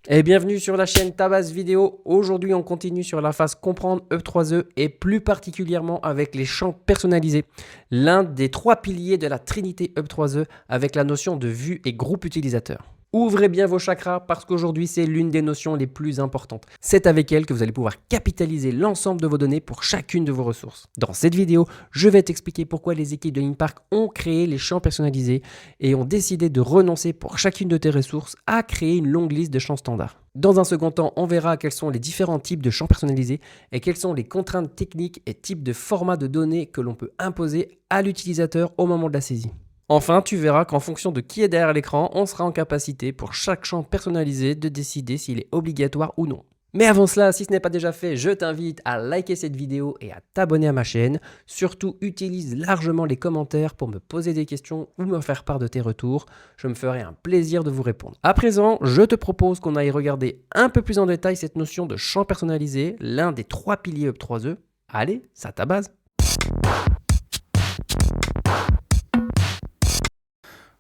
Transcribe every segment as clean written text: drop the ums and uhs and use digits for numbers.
Et bienvenue sur la chaîne Tabas Vidéo. Aujourd'hui, on continue sur la phase comprendre UP3E et plus particulièrement avec les champs personnalisés. L'un des trois piliers de la trinité UP3E avec la notion de vue et groupe utilisateur. Ouvrez bien vos chakras parce qu'aujourd'hui, c'est l'une des notions les plus importantes. C'est avec elle que vous allez pouvoir capitaliser l'ensemble de vos données pour chacune de vos ressources. Dans cette vidéo, je vais t'expliquer pourquoi les équipes de Linpark ont créé les champs personnalisés et ont décidé de renoncer pour chacune de tes ressources à créer une longue liste de champs standards. Dans un second temps, on verra quels sont les différents types de champs personnalisés et quelles sont les contraintes techniques et types de formats de données que l'on peut imposer à l'utilisateur au moment de la saisie. Enfin, tu verras qu'en fonction de qui est derrière l'écran, on sera en capacité pour chaque champ personnalisé de décider s'il est obligatoire ou non. Mais avant cela, si ce n'est pas déjà fait, je t'invite à liker cette vidéo et à t'abonner à ma chaîne. Surtout, utilise largement les commentaires pour me poser des questions ou me faire part de tes retours. Je me ferai un plaisir de vous répondre. À présent, je te propose qu'on aille regarder un peu plus en détail cette notion de champ personnalisé, l'un des trois piliers UP3E. Allez, ça t'abase.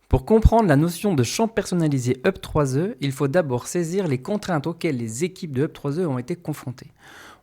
Pour comprendre la notion de champ personnalisé UP3E, il faut d'abord saisir les contraintes auxquelles les équipes de UP3E ont été confrontées.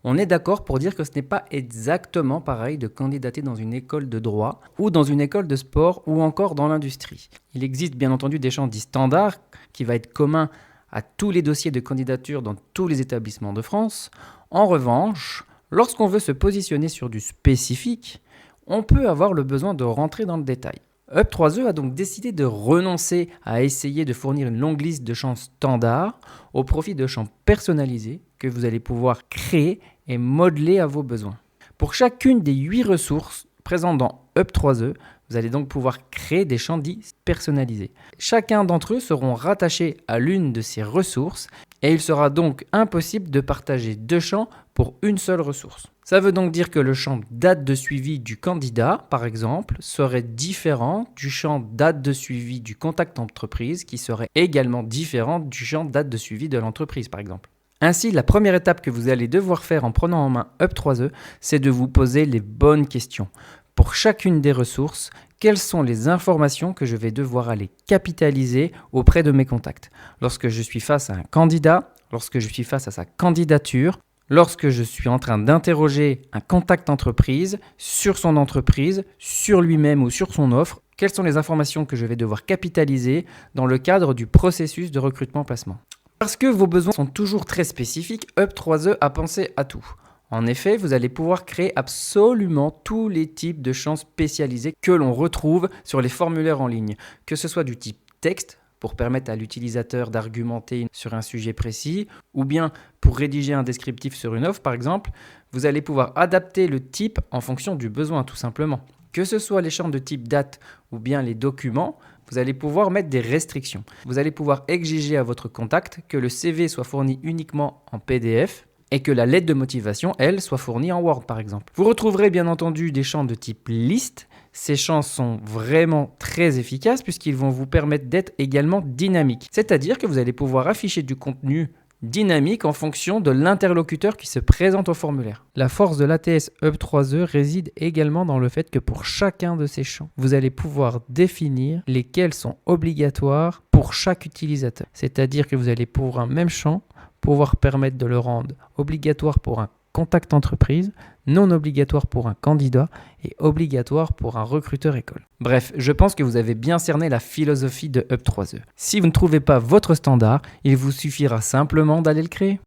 On est d'accord pour dire que ce n'est pas exactement pareil de candidater dans une école de droit ou dans une école de sport ou encore dans l'industrie. Il existe bien entendu des champs dits standards qui va être commun à tous les dossiers de candidature dans tous les établissements de France. En revanche, lorsqu'on veut se positionner sur du spécifique, on peut avoir le besoin de rentrer dans le détail. UP3E a donc décidé de renoncer à essayer de fournir une longue liste de champs standards au profit de champs personnalisés que vous allez pouvoir créer et modeler à vos besoins. Pour chacune des 8 ressources présentes dans UP3E, vous allez donc pouvoir créer des champs dits personnalisés. Chacun d'entre eux seront rattachés à l'une de ces ressources et il sera donc impossible de partager 2 champs pour une seule ressource. Ça veut donc dire que le champ date de suivi du candidat, par exemple, serait différent du champ date de suivi du contact entreprise qui serait également différent du champ date de suivi de l'entreprise, par exemple. Ainsi, la première étape que vous allez devoir faire en prenant en main UP3E, c'est de vous poser les bonnes questions. Pour chacune des ressources, quelles sont les informations que je vais devoir aller capitaliser auprès de mes contacts? Lorsque je suis face à un candidat, lorsque je suis face à sa candidature, lorsque je suis en train d'interroger un contact entreprise sur son entreprise, sur lui-même ou sur son offre, quelles sont les informations que je vais devoir capitaliser dans le cadre du processus de recrutement-placement? Parce que vos besoins sont toujours très spécifiques, UP3E a pensé à tout. En effet, vous allez pouvoir créer absolument tous les types de champs spécialisés que l'on retrouve sur les formulaires en ligne, que ce soit du type texte, pour permettre à l'utilisateur d'argumenter sur un sujet précis, ou bien pour rédiger un descriptif sur une offre par exemple, vous allez pouvoir adapter le type en fonction du besoin tout simplement. Que ce soit les champs de type date ou bien les documents, vous allez pouvoir mettre des restrictions. Vous allez pouvoir exiger à votre contact que le CV soit fourni uniquement en PDF, et que la lettre de motivation, elle, soit fournie en Word par exemple. Vous retrouverez bien entendu des champs de type liste. Ces champs sont vraiment très efficaces puisqu'ils vont vous permettre d'être également dynamiques. C'est-à-dire que vous allez pouvoir afficher du contenu dynamique en fonction de l'interlocuteur qui se présente au formulaire. La force de l'ATS UP3E réside également dans le fait que pour chacun de ces champs, vous allez pouvoir définir lesquels sont obligatoires pour chaque utilisateur. C'est-à-dire que vous allez pour un même champ pouvoir permettre de le rendre obligatoire pour un contact entreprise, non obligatoire pour un candidat et obligatoire pour un recruteur école. Bref, je pense que vous avez bien cerné la philosophie de UP3E. Si vous ne trouvez pas votre standard, il vous suffira simplement d'aller le créer.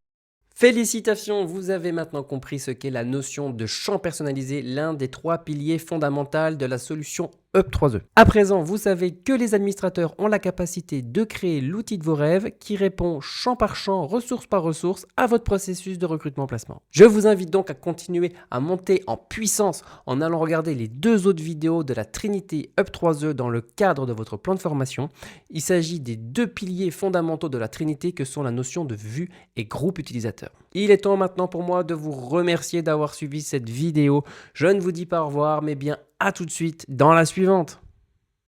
Félicitations, vous avez maintenant compris ce qu'est la notion de champ personnalisé, l'un des trois piliers fondamentaux de la solution UP3E. À présent, vous savez que les administrateurs ont la capacité de créer l'outil de vos rêves qui répond champ par champ, ressource par ressource à votre processus de recrutement-placement. Je vous invite donc à continuer à monter en puissance en allant regarder les 2 autres vidéos de la Trinité UP3E dans le cadre de votre plan de formation. Il s'agit des 2 piliers fondamentaux de la Trinité que sont la notion de vue et groupe utilisateur. Il est temps maintenant pour moi de vous remercier d'avoir suivi cette vidéo. Je ne vous dis pas au revoir, mais bien à tout de suite dans la suivante.